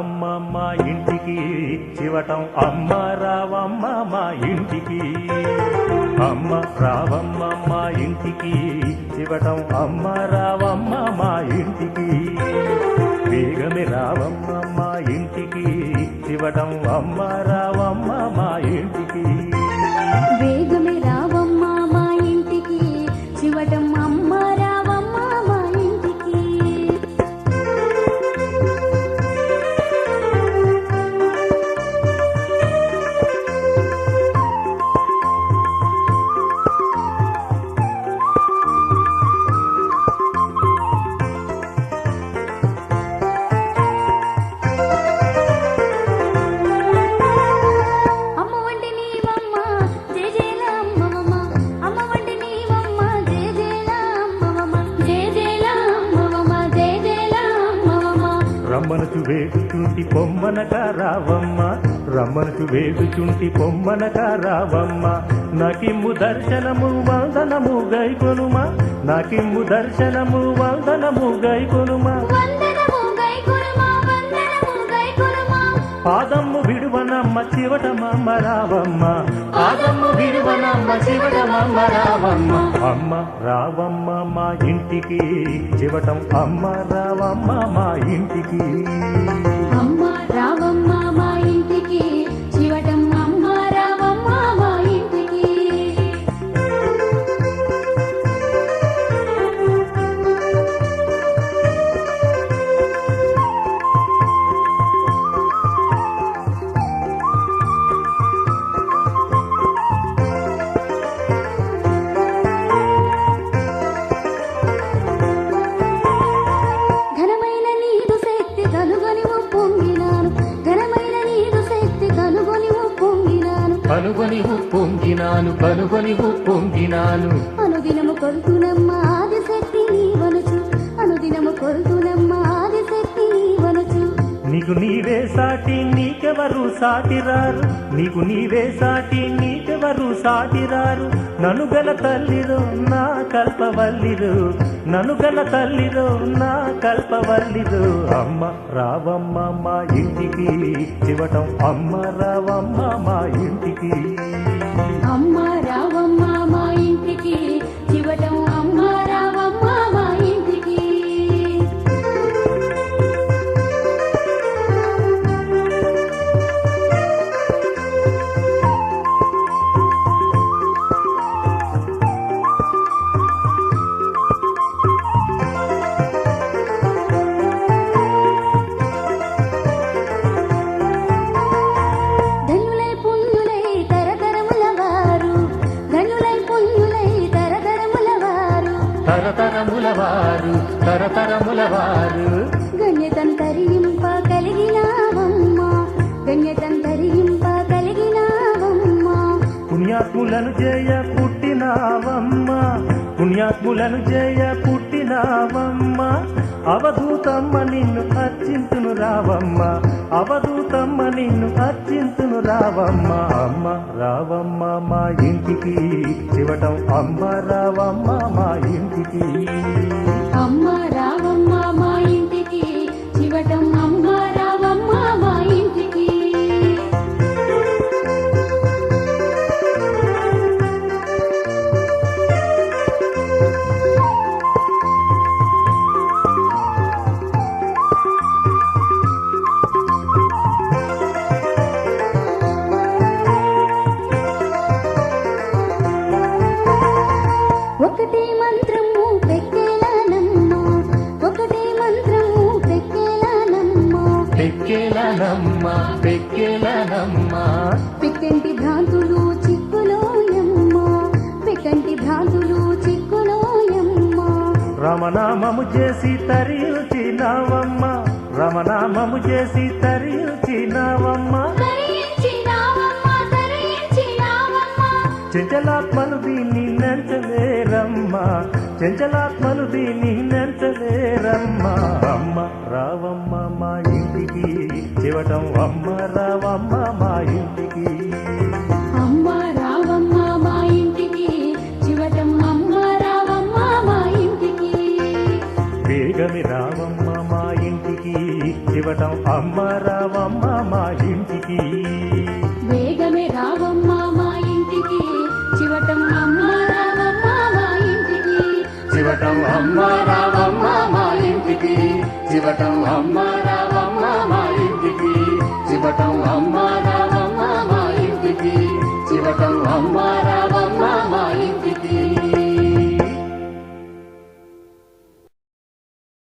రావమ్మ మా ఇంటికి చివటం అమ్మ రావమ్మ మా ఇంటికి అమ్మ రావమ్మ మా ఇంటికి చివటం అమ్మ రావమ్మ మా ఇంటికి వేగమే రావమ్మ మా ఇంటికి చివటం అమ్మ రావమ్మ మా ఇంటికి వేగమే రావమ్మ మా ఇంటికి చివటం అమ్మ రావమ్మ మా ఇంటికి అమ్మ వంటి నీవమ్మ జేజేల అమ్మవమ్మ అమ్మ వంటి నీవమ్మ జేజేల అమ్మవమ్మ జేజేల అమ్మవమ్మ జేజేల అమ్మవమ్మ రమ్మనుచు వేగుచుంటి పొమ్మనక రావమ్మ రమ్మనుచు వేగుచుంటి పొమ్మనక రావమ్మ నాకిమ్ము దర్శనము వందనము గైకొనుమా నాకిమ్ము దర్శనము వందనము గైకొనుమా వందనము గైకొనుమా వందనము గైకొనుమా పాదమ్ము విడువనమ్మ చివటమమ్మ రావమ్మ పాదమ్ము విడువనమ్మ చివటమమ్మ రావమ్మ అమ్మ రావమ్మ మా ఇంటికి చివటం అమ్మ రావమ్మ మా ఇంటికి అమ్మ రావమ్మ మా ఇంటికి చివటం అమ్మ రావమ్మ మా ఇంటికి ఘనమైన నీదు శక్తి కనుగొని పొంగినాను ఘనమైన నీదు శక్తి కనుగొని పొంగినాను కనుగొని పొంగినాను కనుగొని పొంగినాను అనుదినము కొలుతునమ్మ ఆదిశక్తి నీవనుచు అనుదినము కొలుతునమ్మ ఆదిశక్తి నీవనుచు నీకు నీవే సాటి నీకెవరు సాటిరారు నీకు నీవే సాటి నీకెవరు సాటిరారు నన్ను గల తల్లిరో నా కల్పవల్లిరు నన్ను గల తల్లిరో నా కల్పవల్లిరు అమ్మ రావమ్మ మా ఇంటికి చివటం అమ్మ రావమ్మ మా ఇంటికి అమ్మ రావమ్మ మా ఇంటికి చివటం అమ్మ రావమ్మ మా ఇంటికి ధన్యులై పుణ్యులై తరతరముల వారు ధన్యులై పుణ్యులై తరతరముల వారు తరతరముల వారు తరతరముల వారు గణ్యతంతరింప కలిగినావమ్మ గణ్యతంతరింప కలిగినావమ్మ పుణ్యాత్ములను జయ పుట్టినావమ్మ పుణ్యాత్ములను జయ పుట్టినావమ్మ అవధూతమ్మ నిన్ను అర్చింతును రావమ్మ అవధూతమ్మ నిన్ను అర్చింతును రావమ్మ అమ్మ రావమ్మ మా ఇంటికి చివటం అమ్మ రావమ్మ మా ఇంటికి అమ్మ రావమ్మ మా ఇంటికి చివటం అమ్మ రావమ్మ మా ఇంటికి ఒకటే మంత్రము పెక్కేలానమ్మ ఒకటే మంత్రము పెక్కేలానమ్మ పెక్కేలనమ్మ పెక్కేలనమ్మ పెక్కంటి భ్రాంతులు చిక్కులోయమ్మ పెక్కంటి భ్రాంతులు చిక్కులోయమ్మ రమనామము చేసి తరియుచినావమ్మ రమనామము చేసి తరియుచినావమ్మ తరించినావమ్మ తరించినావమ్మ చెంచలాత్మలు దీన్ని నెంచలేరమ్మ చెంచలాత్మలు దీన్ని నెంచలేరమ్మ అమ్మ రావమ్మ మా ఇంటికి చివటం అమ్మ రావమ్మ మా ఇంటికి అమ్మ రావమ్మ మా ఇంటికి చివటం అమ్మ రావమ్మ మా ఇంటికి వేగమి రావమ్మ మా ఇంటికి ఇంటికి చివటం అమ్మ రావమ్మ మా ఇంటికి వేగమే రావమ్మ మా ఇంటికి చివటం అమ్మ రావమ్మ మా ఇంటికి చివటం అమ్మ రావమ్మ మా ఇంటికి చివటం అమ్మ